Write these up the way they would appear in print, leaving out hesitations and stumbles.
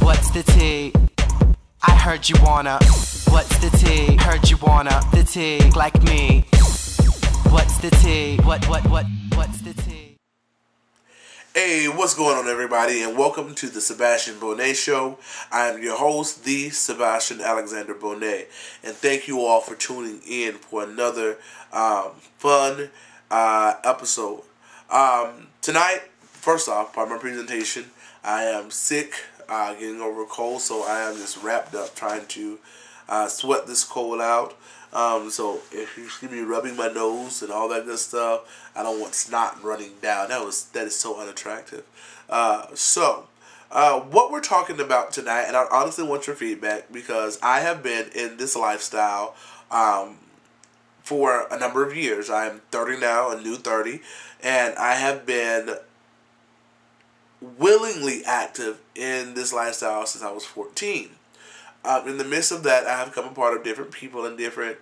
What's the tea? I heard you wanna. What's the tea? Heard you wanna. The tea, like me. What's the tea? What's the tea? Hey, what's going on, everybody, and welcome to the Sebastian Bonet Show. I am your host, the Sebastian Alexander Bonet, and thank you all for tuning in for another fun episode. Tonight, first off, part of my presentation, I am sick, getting over a cold, so I am just wrapped up trying to sweat this cold out. So if you see me rubbing my nose and all that good stuff, I don't want snot running down. That is so unattractive. What we're talking about tonight, and I honestly want your feedback because I have been in this lifestyle for a number of years. I am 30 now, a new 30, and I have been willingly active in this lifestyle since I was 14. In the midst of that, I have become a part of different people in different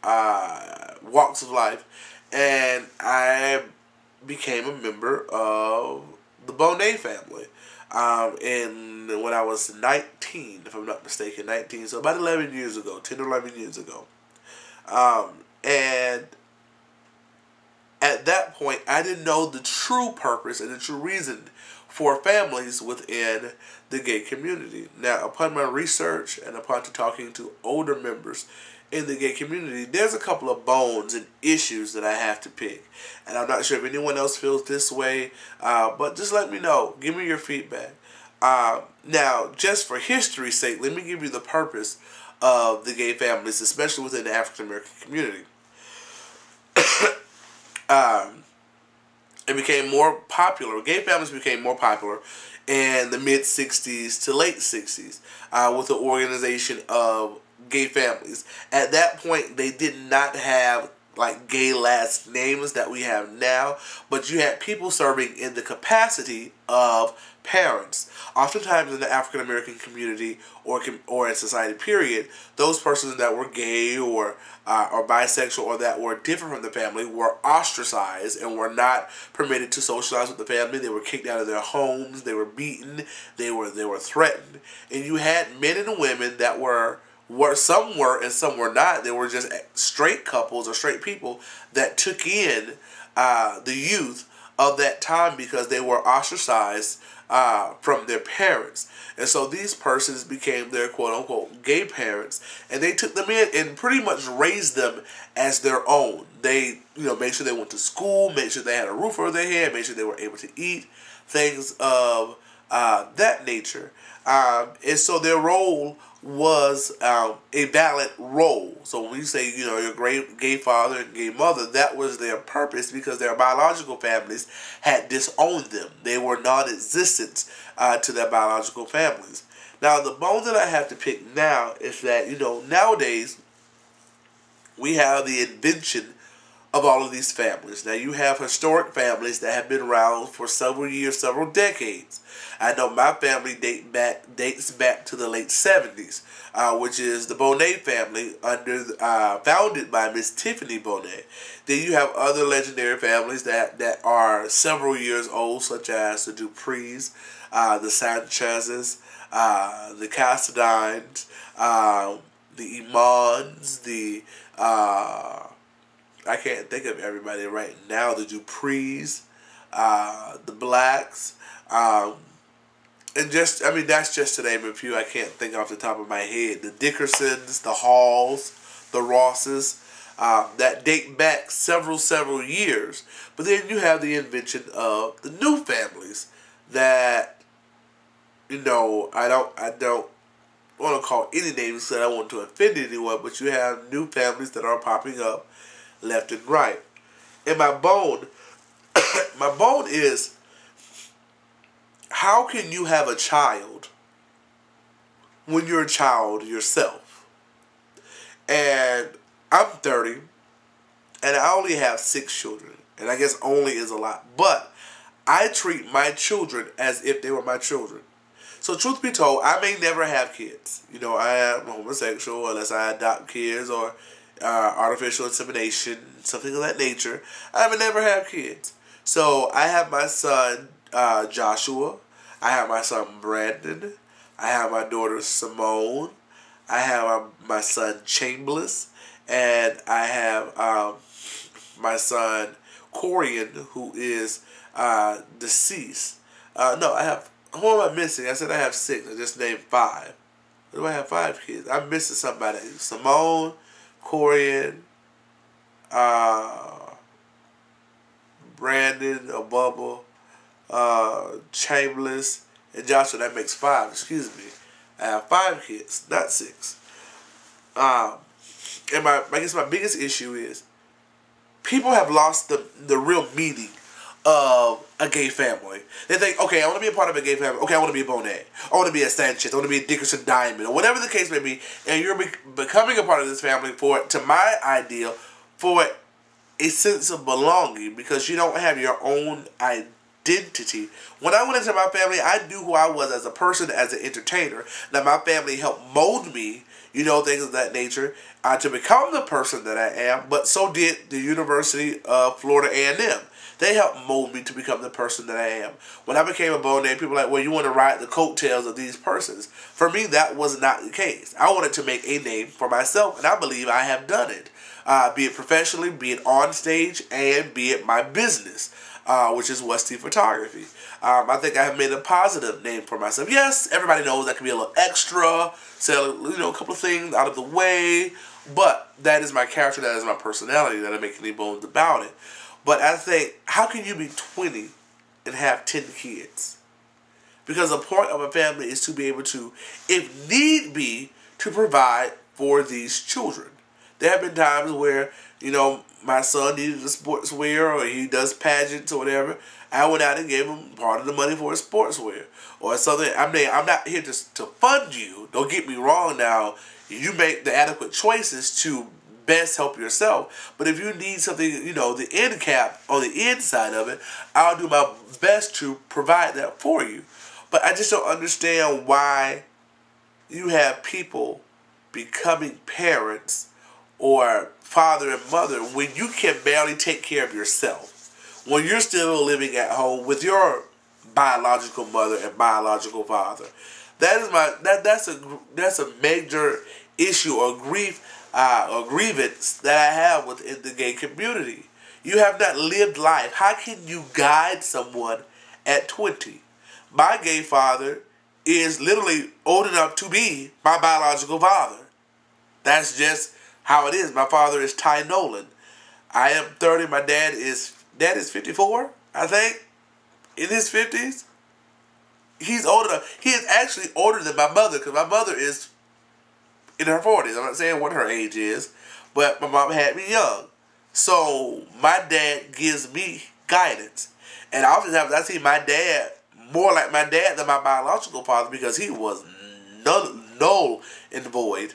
walks of life, and I became a member of the Bonet family when I was 19, if I'm not mistaken, 19, so about 11 years ago, 10 or 11 years ago. And at that point, I didn't know the true purpose and the true reason for families within the gay community. Now, upon my research and upon talking to older members in the gay community, there's a couple of bones and issues that I have to pick. And I'm not sure if anyone else feels this way, but just let me know. Give me your feedback. Now, just for history's sake, let me give you the purpose of the gay families, especially within the African American community. It became more popular. Gay families became more popular in the mid-60s to late 60s with the organization of gay families. At that point, they did not have like gay last names that we have now, but you had people serving in the capacity of parents. Oftentimes in the African American community or in society period, those persons that were gay or bisexual or that were different from the family were ostracized and were not permitted to socialize with the family. They were kicked out of their homes. They were beaten. They were threatened. And you had men and women that were some were and some were not. They were just straight couples or straight people that took in the youth of that time because they were ostracized from their parents. And so these persons became their quote-unquote gay parents, and they took them in and pretty much raised them as their own. They, made sure they went to school, made sure they had a roof over their head, made sure they were able to eat, things of that nature. And so their role was a valid role. So when you say, your great gay father and gay mother, that was their purpose because their biological families had disowned them. They were non-existent to their biological families. Now, the bone that I have to pick now is that, nowadays we have the invention of all of these families. Now, you have historic families that have been around for several years, several decades. I know my family dates back to the late 70s, which is the Bonet family founded by Miss Tiffany Bonet. Then you have other legendary families that are several years old, such as the Duprees, the Sanchezes, the Cassadines, the Imans, the I can't think of everybody right now. The Duprees, the Blacks, and that's just to name a few. I can't think off the top of my head. The Dickersons, the Halls, the Rosses, that date back several years. But then you have the invention of the new families that, I don't want to call any names because I don't want to offend anyone, but you have new families that are popping up left and right. And my bone is, how can you have a child when you're a child yourself? And I'm 30, and I only have 6 children. And I guess only is a lot. But I treat my children as if they were my children. So truth be told, I may never have kids. I am homosexual unless I adopt kids or artificial insemination, something of that nature. I would never have kids. So I have my son Joshua. I have my son Brandon. I have my daughter Simone. I have my son Chambliss, and I have my son Corian, who is deceased. No, I have. Who am I missing? I said I have 6. I just named 5. Do I have 5 kids? I'm missing somebody. Simone, Corian, Brandon, or Bubba, Chambliss, and Joshua. That makes 5. Excuse me. I have 5 kids, not 6. And I guess my biggest issue is people have lost the real meaning of a gay family. They think, okay, I want to be a part of a gay family. Okay, I want to be a Bonet. I want to be a Sanchez. I want to be a Dickerson Diamond, or whatever the case may be. And you're becoming a part of this family for, to my ideal, for a sense of belonging, because you don't have your own identity. When I went into my family, I knew who I was as a person, as an entertainer. Now, my family helped mold me, you know, things of that nature, to become the person that I am, but so did the University of Florida A&M. They helped mold me to become the person that I am. When I became a Bonet, people were like, well, you want to ride the coattails of these persons. For me, that was not the case. I wanted to make a name for myself, and I believe I have done it. Be it professionally, be it on stage, and be it my business, which is Westy Photography. I think I have made a positive name for myself. Yes, everybody knows I can be a little extra, sell, you know, a couple of things out of the way, but that is my character, that is my personality, that I make any bones about it. But I think, how can you be 20 and have 10 kids? Because the point of a family is to be able to, if need be, to provide for these children. There have been times where, you know, my son needed a sportswear, or he does pageants or whatever. I went out and gave him part of the money for his sportswear or something. I mean, I'm not here to fund you. Don't get me wrong now. You make the adequate choices to best help yourself. But if you need something, you know, the end cap on the inside of it, I'll do my best to provide that for you. But I just don't understand why you have people becoming parents or father and mother when you can barely take care of yourself, when you're still living at home with your biological mother and biological father. That is that's a major issue or grief or grievance that I have within the gay community. You have not lived life. How can you guide someone at 20? My gay father is literally old enough to be my biological father. That's just how it is. My father is Ty Nolan. I am 30. My dad is 54, I think, in his 50s. He's old enough. He is actually older than my mother, because my mother is in her 40s. I'm not saying what her age is, but my mom had me young. So my dad gives me guidance. And oftentimes I see my dad more like my dad than my biological father, because he was null and void.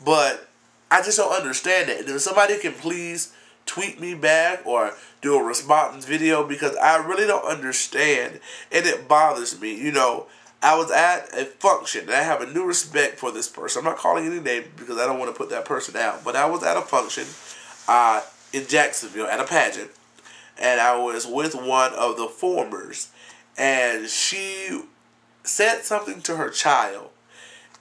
But I just don't understand it. And if somebody can please tweet me back or do a response video, because I really don't understand and it bothers me. You know, I was at a function and I have a new respect for this person. I'm not calling any name because I don't want to put that person out. But I was at a function in Jacksonville at a pageant, and I was with one of the formers, and she said something to her child,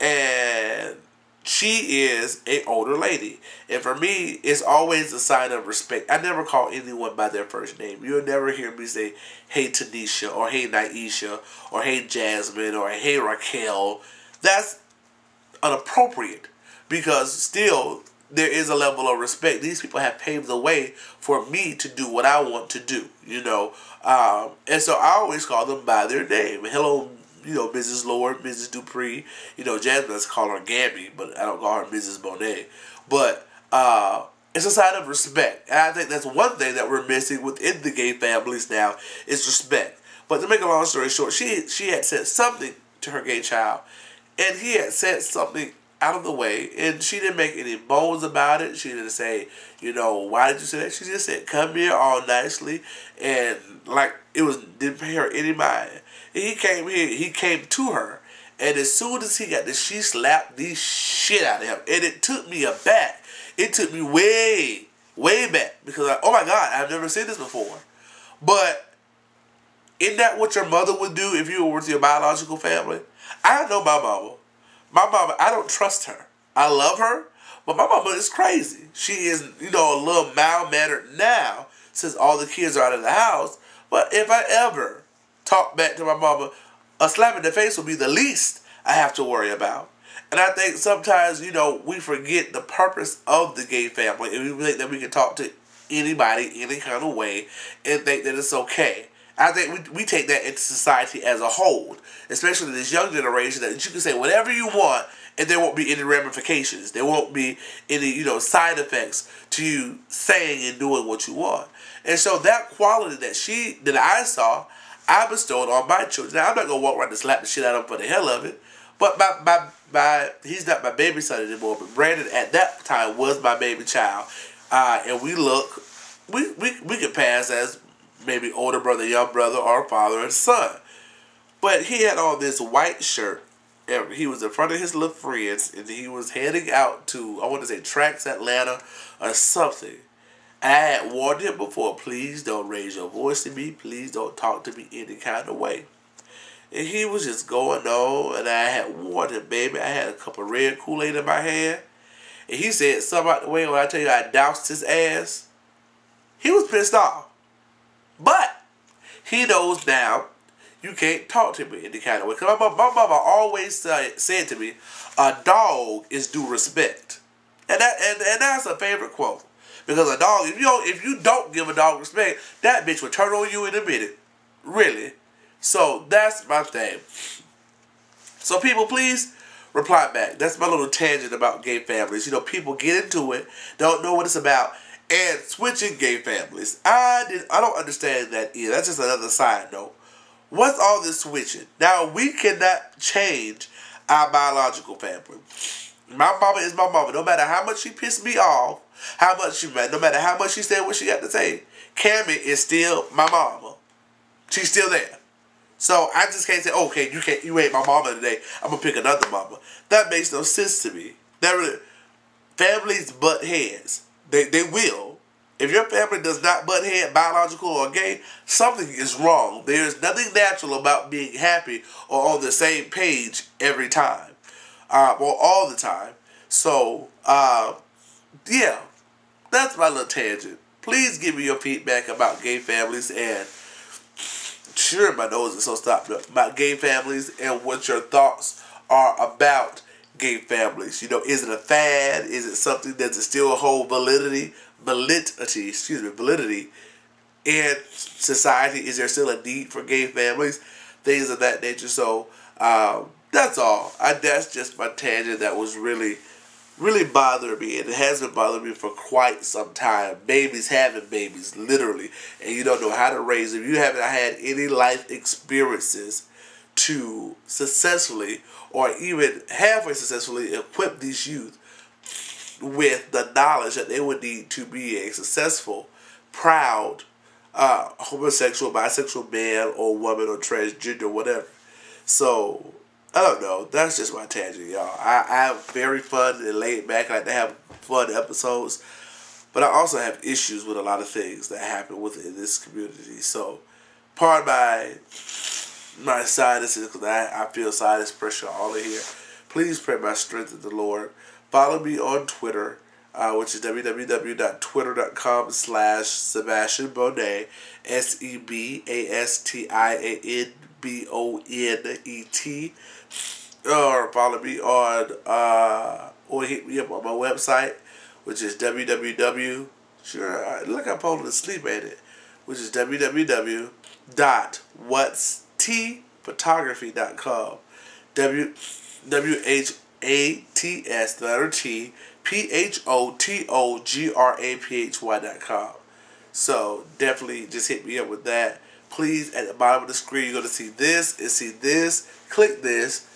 and she is an older lady. And for me, it's always a sign of respect. I never call anyone by their first name. You'll never hear me say, hey Tanisha, or hey Naisha, or hey Jasmine, or hey Raquel. That's inappropriate, because still there is a level of respect. These people have paved the way for me to do what I want to do, you know. And so I always call them by their name. Hello, you know, Mrs. Lord, Mrs. Dupree. You know, Jasmine, let's call her Gabby, but I don't call her Mrs. Bonet. But it's a sign of respect. And I think that's one thing that we're missing within the gay families now, is respect. But to make a long story short, she had said something to her gay child, and he had said something out of the way, and she didn't make any bones about it. She didn't say, you know, why did you say that? She just said, come here all nicely, and like didn't pay her any mind. And he came here, he came to her, and as soon as he got this, she slapped the shit out of him, and it took me aback. It took me way, way back, because oh my God, I've never seen this before. But isn't that what your mother would do if you were with your biological family? I know my mama. My mama, I don't trust her. I love her, but my mama is crazy. She is, a little mild-mannered now since all the kids are out of the house. But if I ever talk back to my mama, a slap in the face will be the least I have to worry about. And I think sometimes, we forget the purpose of the gay family, and we think that we can talk to anybody any kind of way and think that it's okay. I think we take that into society as a whole, especially this young generation, that you can say whatever you want and there won't be any ramifications. There won't be any, side effects to you saying and doing what you want. And so that quality that I saw, I bestowed on my children. Now, I'm not going to walk around and slap the shit out of him for the hell of it, but he's not my baby son anymore, but Brandon at that time was my baby child. And we could pass as maybe older brother, young brother, or father and son. But he had on this white shirt. He was in front of his little friends, and he was heading out to, I want to say, Tracks Atlanta or something. I had warned him before, please don't raise your voice to me. Please don't talk to me any kind of way. And he was just going on, and I had warned him, baby. I had a cup of red Kool-Aid in my hand. And he said something about the way when I tell you I doused his ass. He was pissed off. But he knows now you can't talk to me any kind of way. Because my mama always said to me, a dog is due respect. And that's a favorite quote. Because a dog, if you don't give a dog respect, that bitch will turn on you in a minute. Really. So that's my thing. So people, please reply back. That's my little tangent about gay families. People get into it, don't know what it's about, and switching gay families. I don't understand that either. That's just another side note. What's all this switching? Now, we cannot change our biological family. My mama is my mama. No matter how much she pissed me off, no matter how much she said what she had to say, Cammy is still my mama. She's still there. So I just can't say, okay, you ain't my mama today, I'm gonna pick another mama. That makes no sense to me. Families butt heads. They will. If your family does not butt head, biological or gay, something is wrong. There's nothing natural about being happy or on the same page every time. Or all the time. So, yeah. That's my little tangent. Please give me your feedback about gay families, and sure, my nose is so stopped up, about gay families and what your thoughts are about gay families. Is it a fad? Is it something that still hold validity in society? Is there still a need for gay families? Things of that nature. So, that's all. That's just my tangent that was really bothering me, and it has been bothering me for quite some time. Babies having babies, literally, and you don't know how to raise them. You haven't had any life experiences to successfully, or even halfway successfully, equip these youth with the knowledge that they would need to be a successful, proud, homosexual, bisexual man or woman or transgender, whatever. So, I don't know. That's just my tangent, y'all. I have very fun and laid back. I like to have fun episodes. But I also have issues with a lot of things that happen within this community. So, pardon my sinuses, because I feel sinus pressure all in here. Please pray my strength in the Lord. Follow me on Twitter, which is www.twitter.com/SebastianBonet, SebastianBonet. Or follow me on, or hit me up on my website, which is look, I'm falling asleep at it, which is www.whatstphotography.com, WHATS, the letter T, PHOTOGRAPHY.com. So definitely just hit me up with that. Please, at the bottom of the screen, you're going to see this and see this. Click this.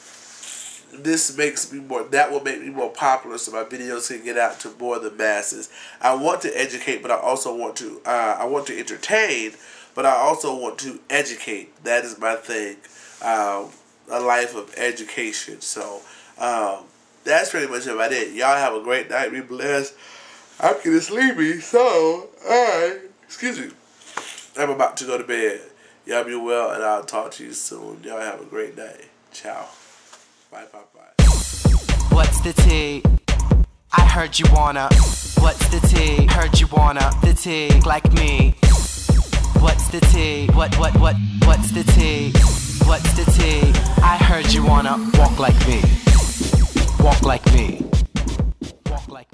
That will make me more popular, so my videos can get out to more of the masses. I want to educate, but I also want to, I want to entertain, but I also want to educate. That is my thing. A life of education. So, that's pretty much about it. Y'all have a great night. Be blessed. I'm getting sleepy, so, excuse me. I'm about to go to bed. Y'all be well, and I'll talk to you soon. Y'all have a great night. Ciao. Bye, Popeye. What's the tea? I heard you wanna. What's the tea? Heard you wanna. The tea, like me. What's the tea? What's the tea? What's the tea? I heard you wanna walk like me. Walk like me.